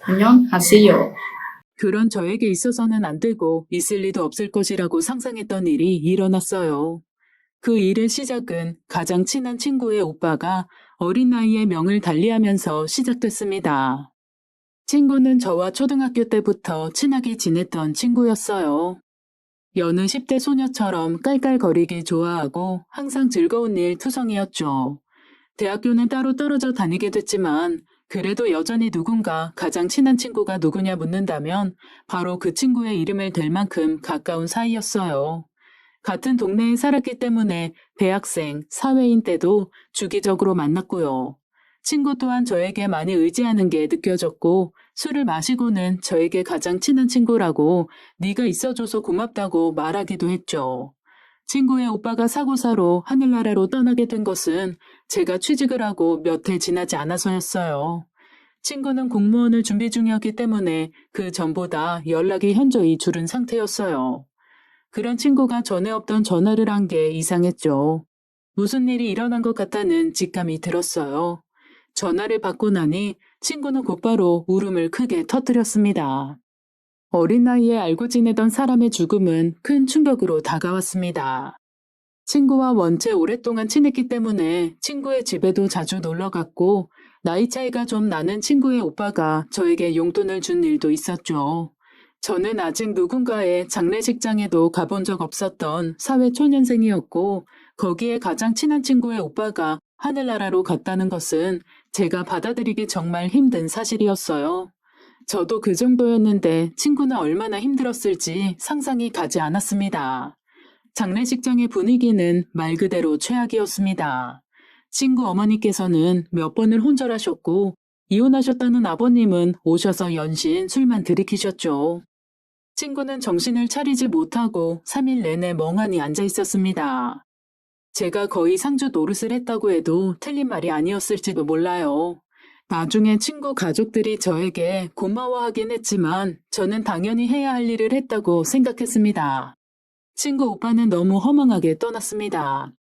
안녕하세요. 그런 저에게 있어서는 안 되고 있을 리도 없을 것이라고 상상했던 일이 일어났어요. 그 일의 시작은 가장 친한 친구의 오빠가 어린 나이에 명을 달리하면서 시작됐습니다. 친구는 저와 초등학교 때부터 친하게 지냈던 친구였어요. 여느 10대 소녀처럼 깔깔거리기 좋아하고 항상 즐거운 일 투성이었죠. 대학교는 따로 떨어져 다니게 됐지만 그래도 여전히 누군가 가장 친한 친구가 누구냐 묻는다면 바로 그 친구의 이름을 댈 만큼 가까운 사이였어요. 같은 동네에 살았기 때문에 대학생, 사회인 때도 주기적으로 만났고요. 친구 또한 저에게 많이 의지하는 게 느껴졌고 술을 마시고는 저에게 가장 친한 친구라고 네가 있어줘서 고맙다고 말하기도 했죠. 친구의 오빠가 사고사로 하늘나라로 떠나게 된 것은 제가 취직을 하고 몇 해 지나지 않아서였어요. 친구는 공무원을 준비 중이었기 때문에 그 전보다 연락이 현저히 줄은 상태였어요. 그런 친구가 전에 없던 전화를 한 게 이상했죠. 무슨 일이 일어난 것 같다는 직감이 들었어요. 전화를 받고 나니 친구는 곧바로 울음을 크게 터뜨렸습니다. 어린 나이에 알고 지내던 사람의 죽음은 큰 충격으로 다가왔습니다. 친구와 원체 오랫동안 친했기 때문에 친구의 집에도 자주 놀러 갔고 나이 차이가 좀 나는 친구의 오빠가 저에게 용돈을 준 일도 있었죠. 저는 아직 누군가의 장례식장에도 가본 적 없었던 사회 초년생이었고 거기에 가장 친한 친구의 오빠가 하늘나라로 갔다는 것은 제가 받아들이기 정말 힘든 사실이었어요. 저도 그 정도였는데 친구는 얼마나 힘들었을지 상상이 가지 않았습니다. 장례식장의 분위기는 말 그대로 최악이었습니다. 친구 어머니께서는 몇 번을 혼절하셨고 이혼하셨다는 아버님은 오셔서 연신 술만 들이키셨죠. 친구는 정신을 차리지 못하고 3일 내내 멍하니 앉아 있었습니다. 제가 거의 상주 노릇을 했다고 해도 틀린 말이 아니었을지도 몰라요. 나중에 친구 가족들이 저에게 고마워하긴 했지만 저는 당연히 해야 할 일을 했다고 생각했습니다. 친구 오빠는 너무 허망하게 떠났습니다.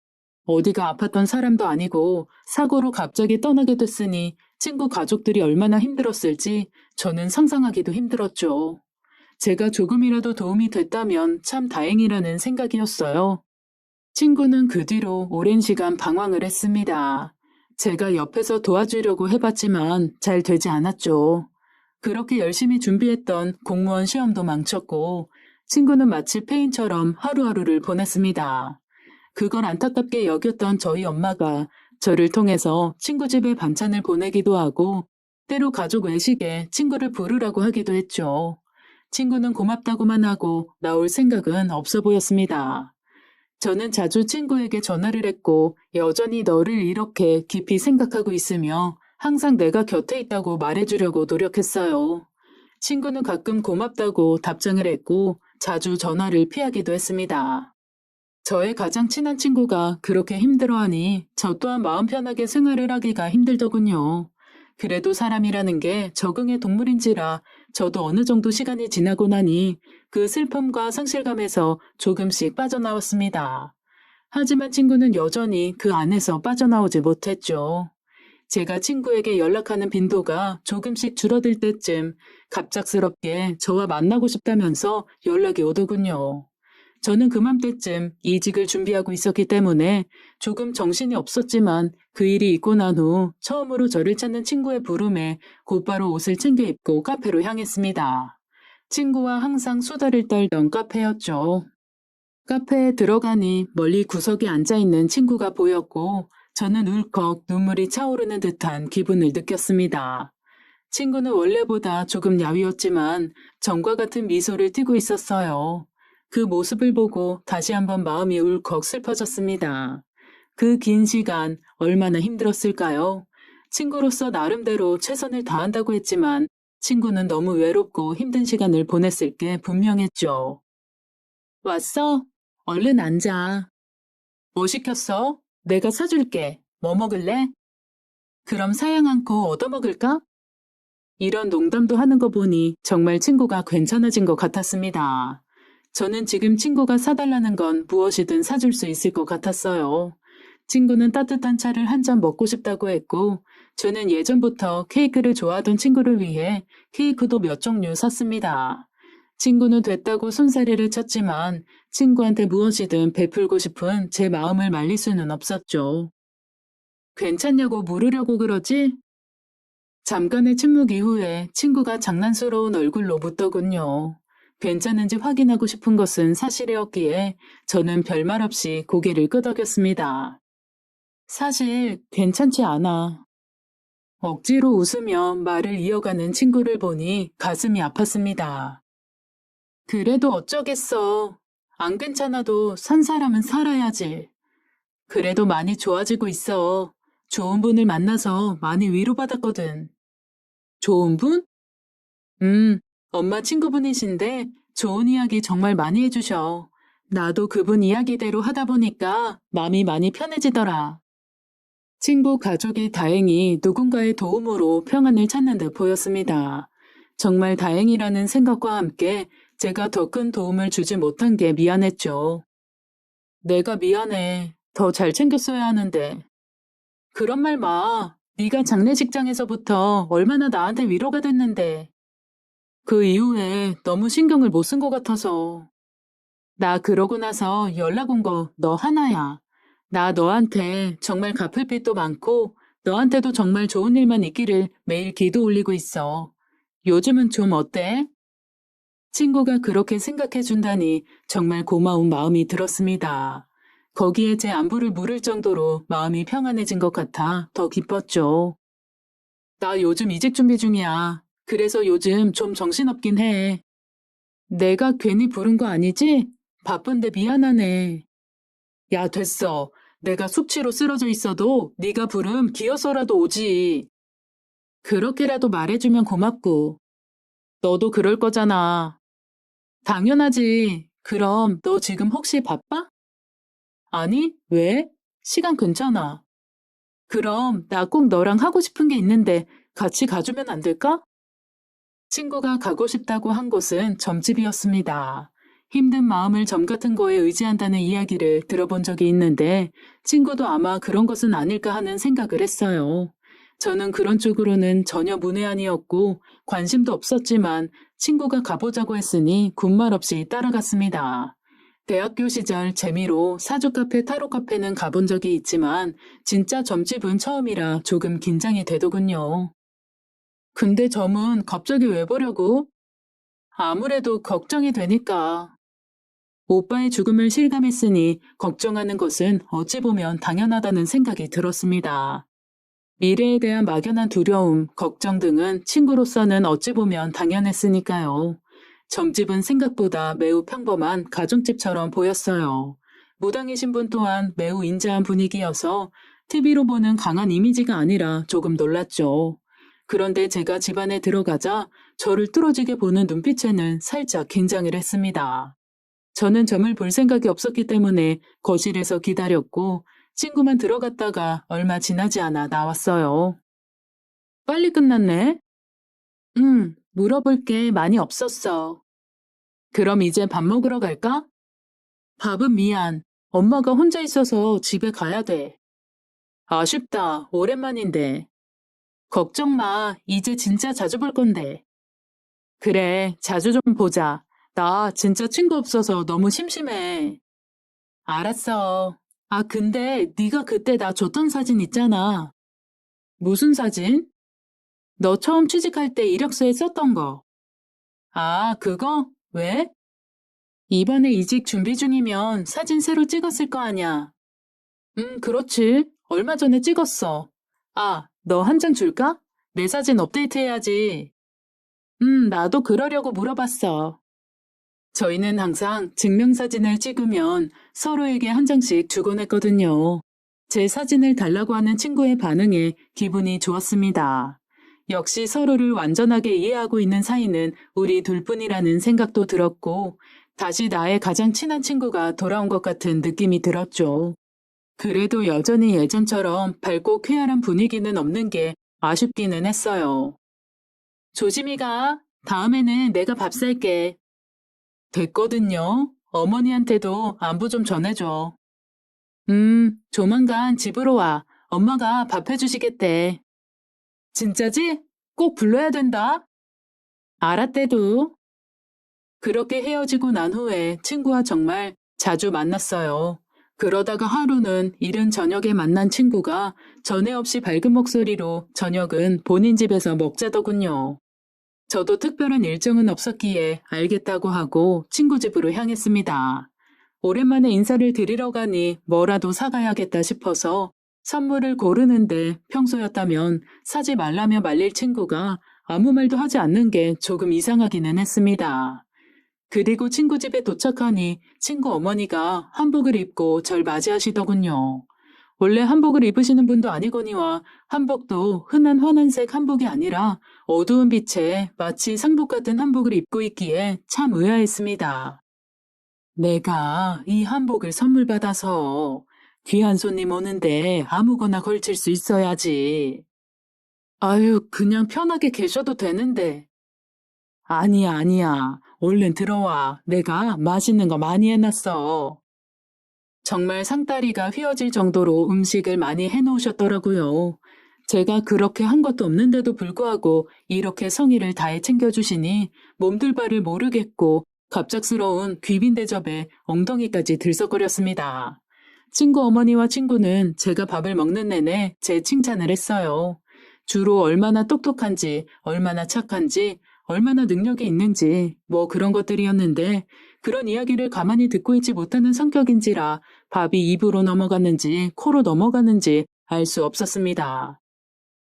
어디가 아팠던 사람도 아니고 사고로 갑자기 떠나게 됐으니 친구 가족들이 얼마나 힘들었을지 저는 상상하기도 힘들었죠. 제가 조금이라도 도움이 됐다면 참 다행이라는 생각이었어요. 친구는 그 뒤로 오랜 시간 방황을 했습니다. 제가 옆에서 도와주려고 해봤지만 잘 되지 않았죠. 그렇게 열심히 준비했던 공무원 시험도 망쳤고 친구는 마치 폐인처럼 하루하루를 보냈습니다. 그걸 안타깝게 여겼던 저희 엄마가 저를 통해서 친구 집에 반찬을 보내기도 하고 때로 가족 외식에 친구를 부르라고 하기도 했죠. 친구는 고맙다고만 하고 나올 생각은 없어 보였습니다. 저는 자주 친구에게 전화를 했고 여전히 너를 이렇게 깊이 생각하고 있으며 항상 내가 곁에 있다고 말해주려고 노력했어요. 친구는 가끔 고맙다고 답장을 했고 자주 전화를 피하기도 했습니다. 저의 가장 친한 친구가 그렇게 힘들어하니 저 또한 마음 편하게 생활을 하기가 힘들더군요. 그래도 사람이라는 게 적응의 동물인지라 저도 어느 정도 시간이 지나고 나니 그 슬픔과 상실감에서 조금씩 빠져나왔습니다. 하지만 친구는 여전히 그 안에서 빠져나오지 못했죠. 제가 친구에게 연락하는 빈도가 조금씩 줄어들 때쯤 갑작스럽게 저와 만나고 싶다면서 연락이 오더군요. 저는 그맘때쯤 이직을 준비하고 있었기 때문에 조금 정신이 없었지만 그 일이 있고 난 후 처음으로 저를 찾는 친구의 부름에 곧바로 옷을 챙겨 입고 카페로 향했습니다. 친구와 항상 수다를 떨던 카페였죠. 카페에 들어가니 멀리 구석에 앉아있는 친구가 보였고 저는 울컥 눈물이 차오르는 듯한 기분을 느꼈습니다. 친구는 원래보다 조금 야위었지만 전과 같은 미소를 띠고 있었어요. 그 모습을 보고 다시 한번 마음이 울컥 슬퍼졌습니다. 그 긴 시간 얼마나 힘들었을까요? 친구로서 나름대로 최선을 다한다고 했지만 친구는 너무 외롭고 힘든 시간을 보냈을 게 분명했죠. 왔어? 얼른 앉아. 뭐 시켰어? 내가 사줄게. 뭐 먹을래? 그럼 사양 않고 얻어먹을까? 이런 농담도 하는 거 보니 정말 친구가 괜찮아진 것 같았습니다. 저는 지금 친구가 사달라는 건 무엇이든 사줄 수 있을 것 같았어요. 친구는 따뜻한 차를 한 잔 먹고 싶다고 했고, 저는 예전부터 케이크를 좋아하던 친구를 위해 케이크도 몇 종류 샀습니다. 친구는 됐다고 손사래를 쳤지만 친구한테 무엇이든 베풀고 싶은 제 마음을 말릴 수는 없었죠. 괜찮냐고 물으려고 그러지? 잠깐의 침묵 이후에 친구가 장난스러운 얼굴로 묻더군요. 괜찮은지 확인하고 싶은 것은 사실이었기에 저는 별말 없이 고개를 끄덕였습니다. 사실 괜찮지 않아. 억지로 웃으며 말을 이어가는 친구를 보니 가슴이 아팠습니다. 그래도 어쩌겠어. 안 괜찮아도 산 사람은 살아야지. 그래도 많이 좋아지고 있어. 좋은 분을 만나서 많이 위로받았거든. 좋은 분? 음, 엄마 친구분이신데 좋은 이야기 정말 많이 해주셔. 나도 그분 이야기대로 하다 보니까 마음이 많이 편해지더라. 친구 가족이 다행히 누군가의 도움으로 평안을 찾는 듯 보였습니다. 정말 다행이라는 생각과 함께 제가 더 큰 도움을 주지 못한 게 미안했죠. 내가 미안해. 더 잘 챙겼어야 하는데. 그런 말 마. 네가 장례식장에서부터 얼마나 나한테 위로가 됐는데. 그 이후에 너무 신경을 못 쓴 것 같아서. 나 그러고 나서 연락 온 거 너 하나야. 나 너한테 정말 갚을 빚도 많고 너한테도 정말 좋은 일만 있기를 매일 기도 올리고 있어. 요즘은 좀 어때? 친구가 그렇게 생각해 준다니 정말 고마운 마음이 들었습니다. 거기에 제 안부를 물을 정도로 마음이 평안해진 것 같아 더 기뻤죠. 나 요즘 이직 준비 중이야. 그래서 요즘 좀 정신없긴 해. 내가 괜히 부른 거 아니지? 바쁜데 미안하네. 야, 됐어. 내가 숙취로 쓰러져 있어도 네가 부름 기어서라도 오지. 그렇게라도 말해주면 고맙고. 너도 그럴 거잖아. 당연하지. 그럼 너 지금 혹시 바빠? 아니, 왜? 시간 괜찮아. 그럼 나 꼭 너랑 하고 싶은 게 있는데 같이 가주면 안 될까? 친구가 가고 싶다고 한 곳은 점집이었습니다. 힘든 마음을 점 같은 거에 의지한다는 이야기를 들어본 적이 있는데 친구도 아마 그런 것은 아닐까 하는 생각을 했어요. 저는 그런 쪽으로는 전혀 문외한이었고 관심도 없었지만 친구가 가보자고 했으니 군말 없이 따라갔습니다. 대학교 시절 재미로 사주 카페, 타로 카페는 가본 적이 있지만 진짜 점집은 처음이라 조금 긴장이 되더군요. 근데 점은 갑자기 왜 보려고? 아무래도 걱정이 되니까. 오빠의 죽음을 실감했으니 걱정하는 것은 어찌 보면 당연하다는 생각이 들었습니다. 미래에 대한 막연한 두려움, 걱정 등은 친구로서는 어찌 보면 당연했으니까요. 점집은 생각보다 매우 평범한 가정집처럼 보였어요. 무당이신 분 또한 매우 인자한 분위기여서 TV로 보는 강한 이미지가 아니라 조금 놀랐죠. 그런데 제가 집 안에 들어가자 저를 뚫어지게 보는 눈빛에는 살짝 긴장을 했습니다. 저는 점을 볼 생각이 없었기 때문에 거실에서 기다렸고 친구만 들어갔다가 얼마 지나지 않아 나왔어요. 빨리 끝났네? 물어볼 게 많이 없었어. 그럼 이제 밥 먹으러 갈까? 밥은 미안. 엄마가 혼자 있어서 집에 가야 돼. 아쉽다. 오랜만인데. 걱정 마. 이제 진짜 자주 볼 건데. 그래, 자주 좀 보자. 나 진짜 친구 없어서 너무 심심해. 알았어. 아, 근데 네가 그때 나 줬던 사진 있잖아. 무슨 사진? 너 처음 취직할 때 이력서에 썼던 거. 아, 그거? 왜? 이번에 이직 준비 중이면 사진 새로 찍었을 거 아냐. 그렇지. 얼마 전에 찍었어. 아, 너 한 장 줄까? 내 사진 업데이트해야지. 나도 그러려고 물어봤어. 저희는 항상 증명사진을 찍으면 서로에게 한 장씩 주곤 했거든요. 제 사진을 달라고 하는 친구의 반응에 기분이 좋았습니다. 역시 서로를 완전하게 이해하고 있는 사이는 우리 둘뿐이라는 생각도 들었고, 다시 나의 가장 친한 친구가 돌아온 것 같은 느낌이 들었죠. 그래도 여전히 예전처럼 밝고 쾌활한 분위기는 없는 게 아쉽기는 했어요. 조심히 가. 다음에는 내가 밥 살게. 됐거든요. 어머니한테도 안부 좀 전해줘. 조만간 집으로 와. 엄마가 밥 해주시겠대. 진짜지? 꼭 불러야 된다. 알았대도. 그렇게 헤어지고 난 후에 친구와 정말 자주 만났어요. 그러다가 하루는 이른 저녁에 만난 친구가 전에 없이 밝은 목소리로 저녁은 본인 집에서 먹자더군요. 저도 특별한 일정은 없었기에 알겠다고 하고 친구 집으로 향했습니다. 오랜만에 인사를 드리러 가니 뭐라도 사가야겠다 싶어서 선물을 고르는데 평소였다면 사지 말라며 말릴 친구가 아무 말도 하지 않는 게 조금 이상하기는 했습니다. 그리고 친구 집에 도착하니 친구 어머니가 한복을 입고 절 맞이하시더군요. 원래 한복을 입으시는 분도 아니거니와 한복도 흔한 환한색 한복이 아니라 어두운 빛에 마치 상복 같은 한복을 입고 있기에 참 의아했습니다. 내가 이 한복을 선물 받아서 귀한 손님 오는데 아무거나 걸칠 수 있어야지. 아유, 그냥 편하게 계셔도 되는데. 아니야, 아니야. 얼른 들어와. 내가 맛있는 거 많이 해놨어. 정말 상다리가 휘어질 정도로 음식을 많이 해놓으셨더라고요. 제가 그렇게 한 것도 없는데도 불구하고 이렇게 성의를 다해 챙겨주시니 몸둘 바를 모르겠고 갑작스러운 귀빈 대접에 엉덩이까지 들썩거렸습니다. 친구 어머니와 친구는 제가 밥을 먹는 내내 제 칭찬을 했어요. 주로 얼마나 똑똑한지, 얼마나 착한지, 얼마나 능력이 있는지, 뭐 그런 것들이었는데 그런 이야기를 가만히 듣고 있지 못하는 성격인지라 밥이 입으로 넘어갔는지 코로 넘어갔는지 알 수 없었습니다.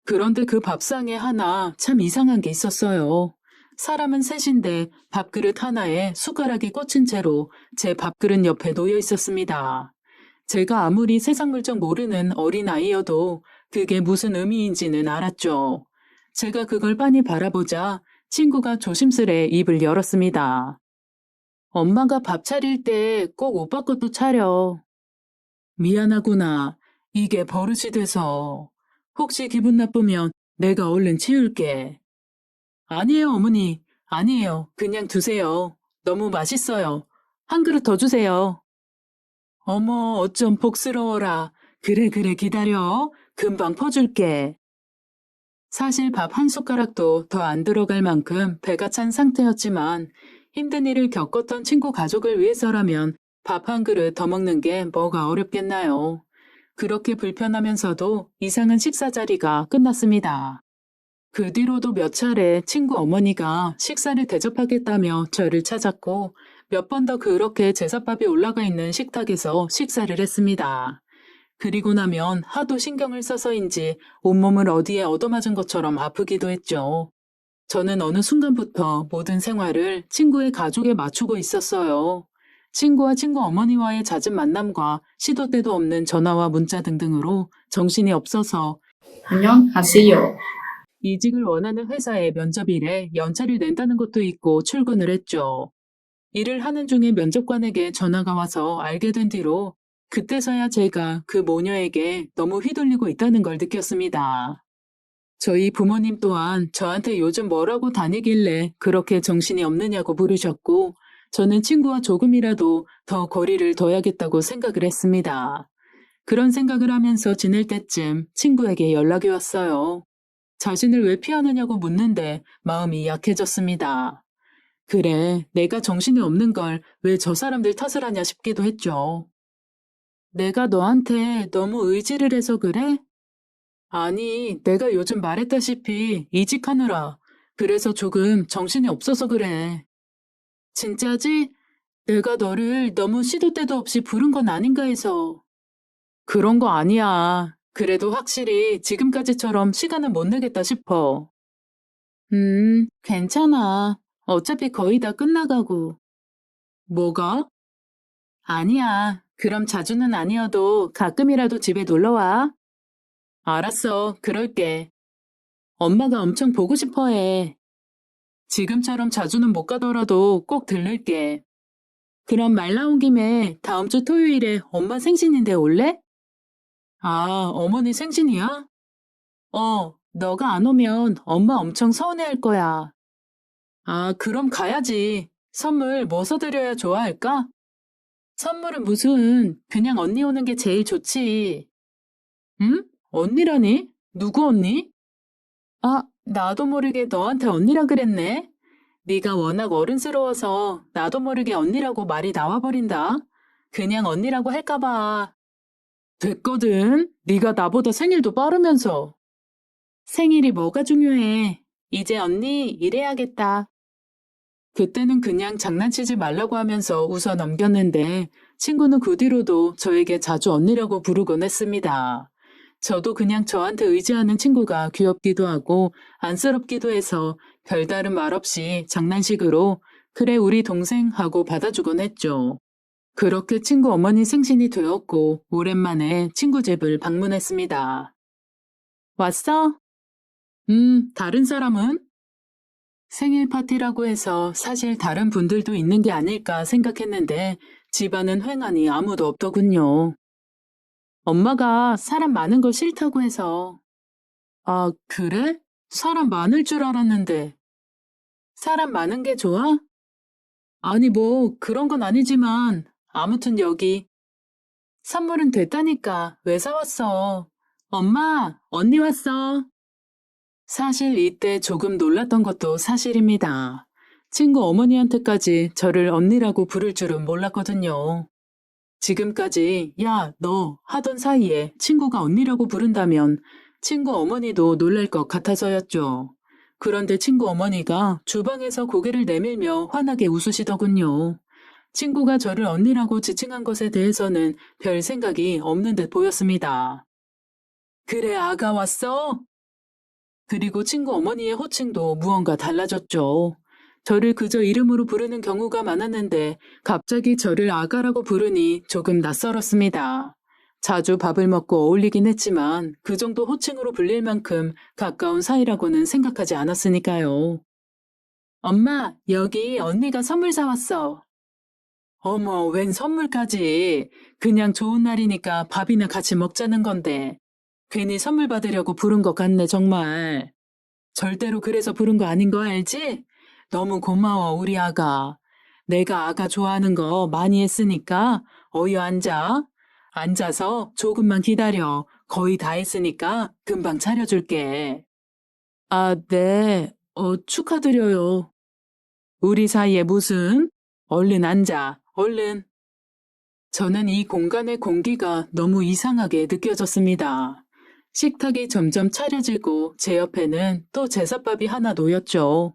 그런데 그 밥상에 하나 참 이상한 게 있었어요. 사람은 셋인데 밥그릇 하나에 숟가락이 꽂힌 채로 제 밥그릇 옆에 놓여 있었습니다. 제가 아무리 세상 물정 모르는 어린아이여도 그게 무슨 의미인지는 알았죠. 제가 그걸 빤히 바라보자 친구가 조심스레 입을 열었습니다. 엄마가 밥 차릴 때 꼭 오빠 것도 차려. 미안하구나. 이게 버릇이 돼서. 혹시 기분 나쁘면 내가 얼른 치울게. 아니에요, 어머니. 아니에요. 그냥 두세요. 너무 맛있어요. 한 그릇 더 주세요. 어머, 어쩜 복스러워라. 그래, 그래, 기다려. 금방 퍼줄게. 사실 밥 한 숟가락도 더 안 들어갈 만큼 배가 찬 상태였지만 힘든 일을 겪었던 친구 가족을 위해서라면 밥 한 그릇 더 먹는 게 뭐가 어렵겠나요. 그렇게 불편하면서도 이상한 식사 자리가 끝났습니다. 그 뒤로도 몇 차례 친구 어머니가 식사를 대접하겠다며 저를 찾았고 몇 번 더 그렇게 제사밥이 올라가 있는 식탁에서 식사를 했습니다. 그리고 나면 하도 신경을 써서인지 온몸을 어디에 얻어맞은 것처럼 아프기도 했죠. 저는 어느 순간부터 모든 생활을 친구의 가족에 맞추고 있었어요. 친구와 친구 어머니와의 잦은 만남과 시도 때도 없는 전화와 문자 등등으로 정신이 없어서 안녕하세요. 이직을 원하는 회사에 면접일에 연차를 낸다는 것도 있고 출근을 했죠. 일을 하는 중에 면접관에게 전화가 와서 알게 된 뒤로 그때서야 제가 그 모녀에게 너무 휘둘리고 있다는 걸 느꼈습니다. 저희 부모님 또한 저한테 요즘 뭐라고 다니길래 그렇게 정신이 없느냐고 물으셨고 저는 친구와 조금이라도 더 거리를 둬야겠다고 생각을 했습니다. 그런 생각을 하면서 지낼 때쯤 친구에게 연락이 왔어요. 자신을 왜 피하느냐고 묻는데 마음이 약해졌습니다. 그래, 내가 정신이 없는 걸 왜 저 사람들 탓을 하냐 싶기도 했죠. 내가 너한테 너무 의지를 해서 그래? 아니, 내가 요즘 말했다시피 이직하느라 그래서 조금 정신이 없어서 그래. 진짜지? 내가 너를 너무 시도 때도 없이 부른 건 아닌가 해서. 그런 거 아니야. 그래도 확실히 지금까지처럼 시간은 못 내겠다 싶어. 괜찮아. 어차피 거의 다 끝나가고. 뭐가? 아니야. 그럼 자주는 아니어도 가끔이라도 집에 놀러 와. 알았어. 그럴게. 엄마가 엄청 보고 싶어 해. 지금처럼 자주는 못 가더라도 꼭 들를게. 그럼 말 나온 김에 다음 주 토요일에 엄마 생신인데 올래? 아, 어머니 생신이야? 너가 안 오면 엄마 엄청 서운해할 거야. 아, 그럼 가야지. 선물 뭐 사드려야 좋아할까? 선물은 무슨, 그냥 언니 오는 게 제일 좋지. 응? 언니라니? 누구 언니? 아, 나도 모르게 너한테 언니라 그랬네. 네가 워낙 어른스러워서 나도 모르게 언니라고 말이 나와버린다. 그냥 언니라고 할까봐. 됐거든. 네가 나보다 생일도 빠르면서. 생일이 뭐가 중요해. 이제 언니 일해야겠다. 그때는 그냥 장난치지 말라고 하면서 웃어 넘겼는데 친구는 그 뒤로도 저에게 자주 언니라고 부르곤 했습니다. 저도 그냥 저한테 의지하는 친구가 귀엽기도 하고 안쓰럽기도 해서 별다른 말 없이 장난식으로 그래 우리 동생 하고 받아주곤 했죠. 그렇게 친구 어머니 생신이 되었고 오랜만에 친구 집을 방문했습니다. 왔어? 다른 사람은? 생일 파티라고 해서 사실 다른 분들도 있는 게 아닐까 생각했는데 집안은 휑하니 아무도 없더군요. 엄마가 사람 많은 거 싫다고 해서. 아, 그래? 사람 많을 줄 알았는데. 사람 많은 게 좋아? 아니, 뭐, 그런 건 아니지만, 아무튼 여기. 선물은 됐다니까. 왜 사왔어? 엄마, 언니 왔어. 사실 이때 조금 놀랐던 것도 사실입니다. 친구 어머니한테까지 저를 언니라고 부를 줄은 몰랐거든요. 지금까지 야, 너 하던 사이에 친구가 언니라고 부른다면 친구 어머니도 놀랄 것 같아서였죠. 그런데 친구 어머니가 주방에서 고개를 내밀며 환하게 웃으시더군요. 친구가 저를 언니라고 지칭한 것에 대해서는 별 생각이 없는 듯 보였습니다. 그래, 아가 왔어? 그리고 친구 어머니의 호칭도 무언가 달라졌죠. 저를 그저 이름으로 부르는 경우가 많았는데 갑자기 저를 아가라고 부르니 조금 낯설었습니다. 자주 밥을 먹고 어울리긴 했지만 그 정도 호칭으로 불릴 만큼 가까운 사이라고는 생각하지 않았으니까요. 엄마, 여기 언니가 선물 사왔어. 어머, 웬 선물까지. 그냥 좋은 날이니까 밥이나 같이 먹자는 건데. 괜히 선물 받으려고 부른 것 같네, 정말. 절대로 그래서 부른 거 아닌 거 알지? 너무 고마워, 우리 아가. 내가 아가 좋아하는 거 많이 했으니까 어여 앉아. 앉아서 조금만 기다려. 거의 다 했으니까 금방 차려줄게. 아, 네. 축하드려요. 우리 사이에 무슨? 얼른 앉아, 얼른. 저는 이 공간의 공기가 너무 이상하게 느껴졌습니다. 식탁이 점점 차려지고 제 옆에는 또 제사밥이 하나 놓였죠.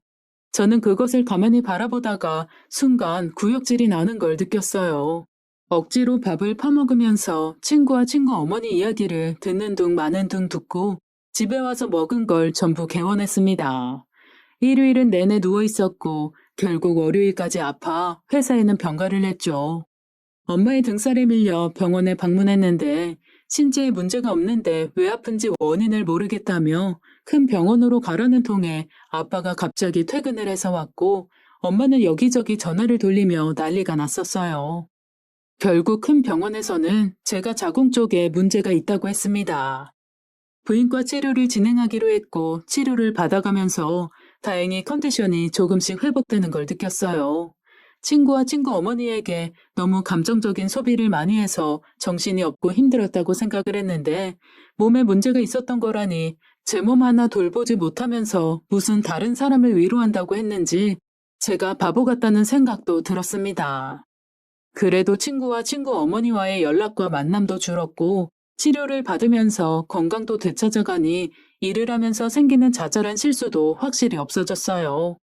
저는 그것을 가만히 바라보다가 순간 구역질이 나는 걸 느꼈어요. 억지로 밥을 퍼먹으면서 친구와 친구 어머니 이야기를 듣는 둥 마는 둥 듣고 집에 와서 먹은 걸 전부 개원했습니다. 일요일은 내내 누워 있었고 결국 월요일까지 아파 회사에는 병가를 했죠. 엄마의 등살에 밀려 병원에 방문했는데 신체에 문제가 없는데 왜 아픈지 원인을 모르겠다며 큰 병원으로 가라는 통에 아빠가 갑자기 퇴근을 해서 왔고 엄마는 여기저기 전화를 돌리며 난리가 났었어요. 결국 큰 병원에서는 제가 자궁 쪽에 문제가 있다고 했습니다. 부인과 치료를 진행하기로 했고 치료를 받아가면서 다행히 컨디션이 조금씩 회복되는 걸 느꼈어요. 친구와 친구 어머니에게 너무 감정적인 소비를 많이 해서 정신이 없고 힘들었다고 생각을 했는데 몸에 문제가 있었던 거라니 제 몸 하나 돌보지 못하면서 무슨 다른 사람을 위로한다고 했는지 제가 바보 같다는 생각도 들었습니다. 그래도 친구와 친구 어머니와의 연락과 만남도 줄었고 치료를 받으면서 건강도 되찾아가니 일을 하면서 생기는 자잘한 실수도 확실히 없어졌어요.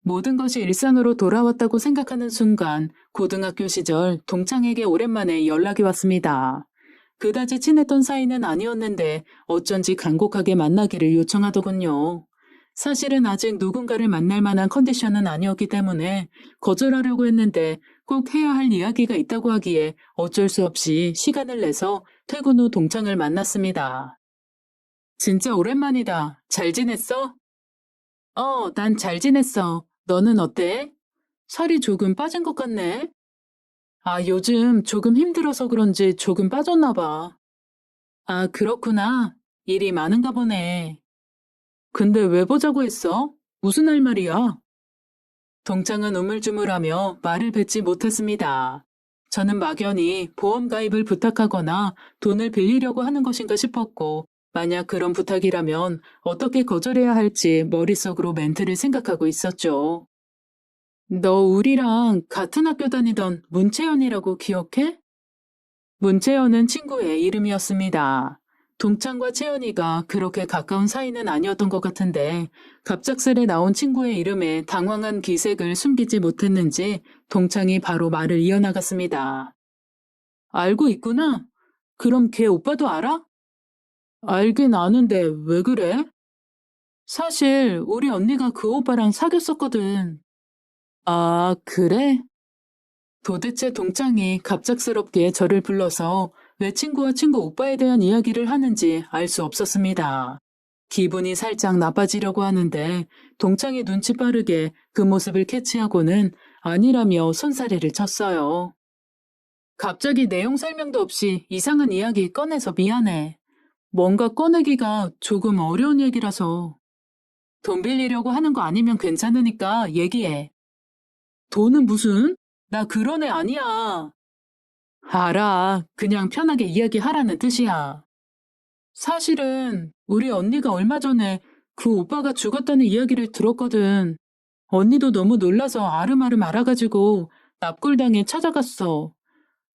모든 것이 일상으로 돌아왔다고 생각하는 순간 고등학교 시절 동창에게 오랜만에 연락이 왔습니다. 그다지 친했던 사이는 아니었는데 어쩐지 간곡하게 만나기를 요청하더군요. 사실은 아직 누군가를 만날 만한 컨디션은 아니었기 때문에 거절하려고 했는데 꼭 해야 할 이야기가 있다고 하기에 어쩔 수 없이 시간을 내서 퇴근 후 동창을 만났습니다. 진짜 오랜만이다. 잘 지냈어? 난 잘 지냈어. 너는 어때? 살이 조금 빠진 것 같네. 아, 요즘 조금 힘들어서 그런지 조금 빠졌나 봐. 아, 그렇구나. 일이 많은가 보네. 근데 왜 보자고 했어? 무슨 할 말이야? 동창은 우물쭈물하며 말을 뱉지 못했습니다. 저는 막연히 보험 가입을 부탁하거나 돈을 빌리려고 하는 것인가 싶었고, 만약 그런 부탁이라면 어떻게 거절해야 할지 머릿속으로 멘트를 생각하고 있었죠. 너 우리랑 같은 학교 다니던 문채연이라고 기억해? 문채연은 친구의 이름이었습니다. 동창과 채연이가 그렇게 가까운 사이는 아니었던 것 같은데 갑작스레 나온 친구의 이름에 당황한 기색을 숨기지 못했는지 동창이 바로 말을 이어나갔습니다. 알고 있구나? 그럼 걔 오빠도 알아? 알긴 아는데 왜 그래? 사실 우리 언니가 그 오빠랑 사귀었었거든. 아, 그래? 도대체 동창이 갑작스럽게 저를 불러서 왜 친구와 친구 오빠에 대한 이야기를 하는지 알 수 없었습니다. 기분이 살짝 나빠지려고 하는데 동창이 눈치 빠르게 그 모습을 캐치하고는 아니라며 손사래를 쳤어요. 갑자기 내용 설명도 없이 이상한 이야기 꺼내서 미안해. 뭔가 꺼내기가 조금 어려운 얘기라서. 돈 빌리려고 하는 거 아니면 괜찮으니까 얘기해. 돈은 무슨? 나 그런 애 아니야. 알아. 그냥 편하게 이야기하라는 뜻이야. 사실은 우리 언니가 얼마 전에 그 오빠가 죽었다는 이야기를 들었거든. 언니도 너무 놀라서 아름아름 알아가지고 납골당에 찾아갔어.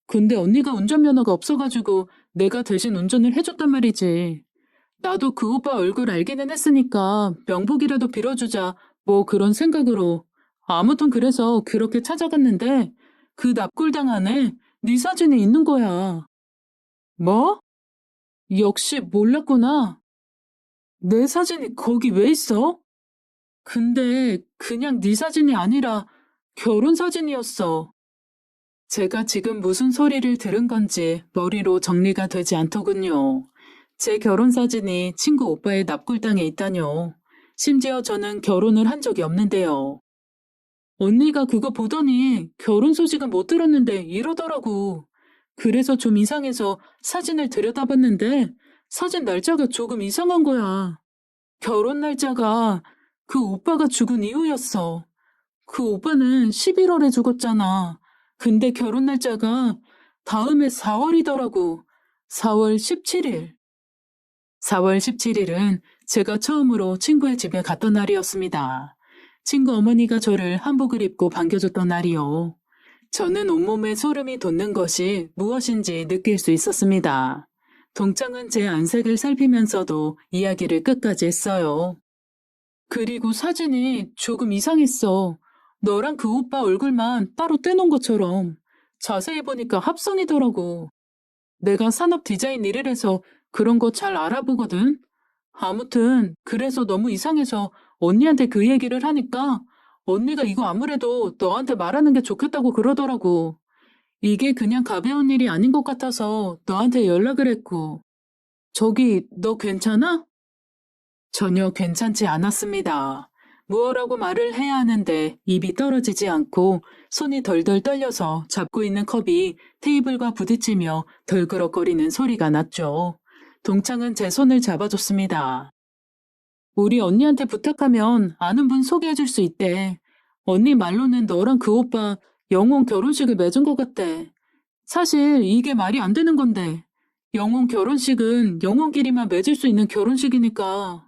근데 언니가 운전면허가 없어가지고 내가 대신 운전을 해줬단 말이지. 나도 그 오빠 얼굴 알기는 했으니까 명복이라도 빌어주자 뭐 그런 생각으로. 아무튼 그래서 그렇게 찾아갔는데 그 납골당 안에 네 사진이 있는 거야. 뭐? 역시 몰랐구나. 내 사진이 거기 왜 있어? 근데 그냥 네 사진이 아니라 결혼 사진이었어. 제가 지금 무슨 소리를 들은 건지 머리로 정리가 되지 않더군요. 제 결혼 사진이 친구 오빠의 납골당에 있다뇨. 심지어 저는 결혼을 한 적이 없는데요. 언니가 그거 보더니 결혼 소식은 못 들었는데 이러더라고. 그래서 좀 이상해서 사진을 들여다봤는데 사진 날짜가 조금 이상한 거야. 결혼 날짜가 그 오빠가 죽은 이후였어. 그 오빠는 11월에 죽었잖아. 근데 결혼 날짜가 다음해 4월이더라고. 4월 17일. 4월 17일은 제가 처음으로 친구의 집에 갔던 날이었습니다. 친구 어머니가 저를 한복을 입고 반겨줬던 날이요. 저는 온몸에 소름이 돋는 것이 무엇인지 느낄 수 있었습니다. 동창은 제 안색을 살피면서도 이야기를 끝까지 했어요. 그리고 사진이 조금 이상했어. 너랑 그 오빠 얼굴만 따로 떼놓은 것처럼. 자세히 보니까 합성이더라고. 내가 산업 디자인 일을 해서 그런 거 잘 알아보거든. 아무튼 그래서 너무 이상해서 언니한테 그 얘기를 하니까 언니가 이거 아무래도 너한테 말하는 게 좋겠다고 그러더라고. 이게 그냥 가벼운 일이 아닌 것 같아서 너한테 연락을 했고. 저기, 너 괜찮아? 전혀 괜찮지 않았습니다. 무엇라고 말을 해야 하는데 입이 떨어지지 않고 손이 덜덜 떨려서 잡고 있는 컵이 테이블과 부딪히며 덜그럭거리는 소리가 났죠. 동창은 제 손을 잡아줬습니다. 우리 언니한테 부탁하면 아는 분 소개해줄 수 있대. 언니 말로는 너랑 그 오빠 영혼 결혼식을 맺은 것 같대. 사실 이게 말이 안 되는 건데. 영혼 결혼식은 영혼끼리만 맺을 수 있는 결혼식이니까.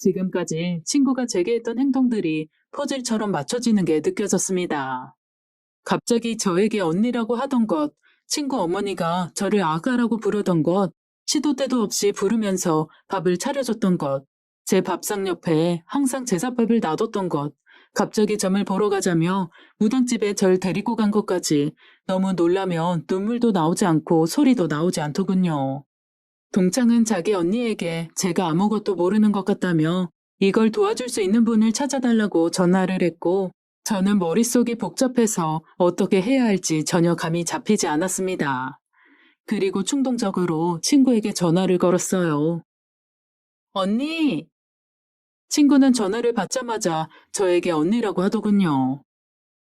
지금까지 친구가 제게 했던 행동들이 퍼즐처럼 맞춰지는 게 느껴졌습니다. 갑자기 저에게 언니라고 하던 것, 친구 어머니가 저를 아가라고 부르던 것, 시도 때도 없이 부르면서 밥을 차려줬던 것, 제 밥상 옆에 항상 제사밥을 놔뒀던 것, 갑자기 점을 보러 가자며 무당집에 절 데리고 간 것까지 너무 놀라면 눈물도 나오지 않고 소리도 나오지 않더군요. 동창은 자기 언니에게 제가 아무것도 모르는 것 같다며 이걸 도와줄 수 있는 분을 찾아달라고 전화를 했고, 저는 머릿속이 복잡해서 어떻게 해야 할지 전혀 감이 잡히지 않았습니다. 그리고 충동적으로 친구에게 전화를 걸었어요. 언니! 친구는 전화를 받자마자 저에게 언니라고 하더군요.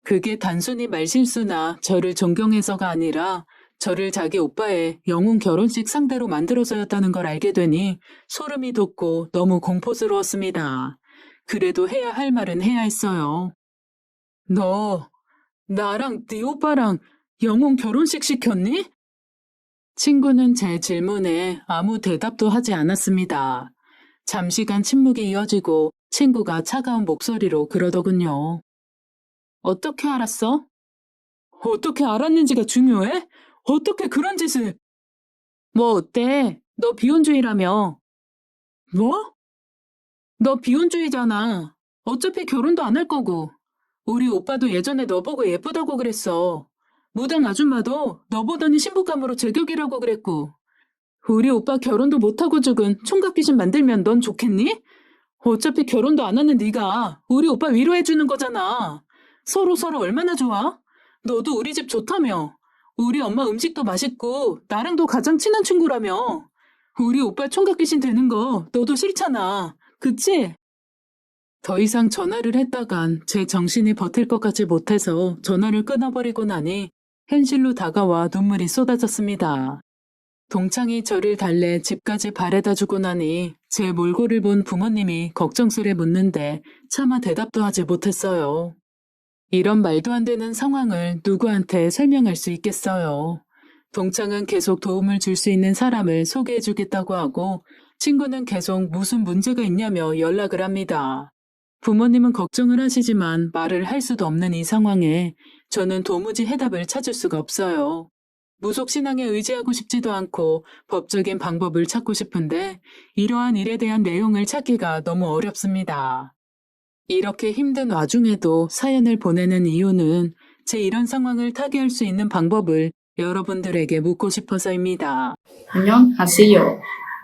그게 단순히 말실수나 저를 존경해서가 아니라 저를 자기 오빠의 영혼 결혼식 상대로 만들어서였다는 걸 알게 되니 소름이 돋고 너무 공포스러웠습니다. 그래도 해야 할 말은 해야 했어요. 너, 나랑 네 오빠랑 영혼 결혼식 시켰니? 친구는 제 질문에 아무 대답도 하지 않았습니다. 잠시간 침묵이 이어지고 친구가 차가운 목소리로 그러더군요. 어떻게 알았어? 어떻게 알았는지가 중요해? 어떻게 그런 짓을... 뭐 어때? 너 비혼주의라며. 뭐? 너 비혼주의잖아. 어차피 결혼도 안 할 거고. 우리 오빠도 예전에 너 보고 예쁘다고 그랬어. 무당 아줌마도 너 보더니 신부감으로 제격이라고 그랬고. 우리 오빠 결혼도 못하고 죽은 총각 귀신 만들면 넌 좋겠니? 어차피 결혼도 안 하는 네가 우리 오빠 위로해주는 거잖아. 서로 얼마나 좋아? 너도 우리 집 좋다며. 우리 엄마 음식도 맛있고 나랑도 가장 친한 친구라며. 우리 오빠 총각 귀신 되는 거 너도 싫잖아. 그치? 더 이상 전화를 했다간 제 정신이 버틸 것 같지 못해서 전화를 끊어버리고 나니 현실로 다가와 눈물이 쏟아졌습니다. 동창이 저를 달래 집까지 바래다 주고 나니 제 몰골을 본 부모님이 걱정스레 묻는데 차마 대답도 하지 못했어요. 이런 말도 안 되는 상황을 누구한테 설명할 수 있겠어요. 동창은 계속 도움을 줄 수 있는 사람을 소개해 주겠다고 하고 친구는 계속 무슨 문제가 있냐며 연락을 합니다. 부모님은 걱정을 하시지만 말을 할 수도 없는 이 상황에 저는 도무지 해답을 찾을 수가 없어요. 무속 신앙에 의지하고 싶지도 않고 법적인 방법을 찾고 싶은데 이러한 일에 대한 내용을 찾기가 너무 어렵습니다. 이렇게 힘든 와중에도 사연을 보내는 이유는 제 이런 상황을 타개할 수 있는 방법을 여러분들에게 묻고 싶어서입니다. 안녕하세요.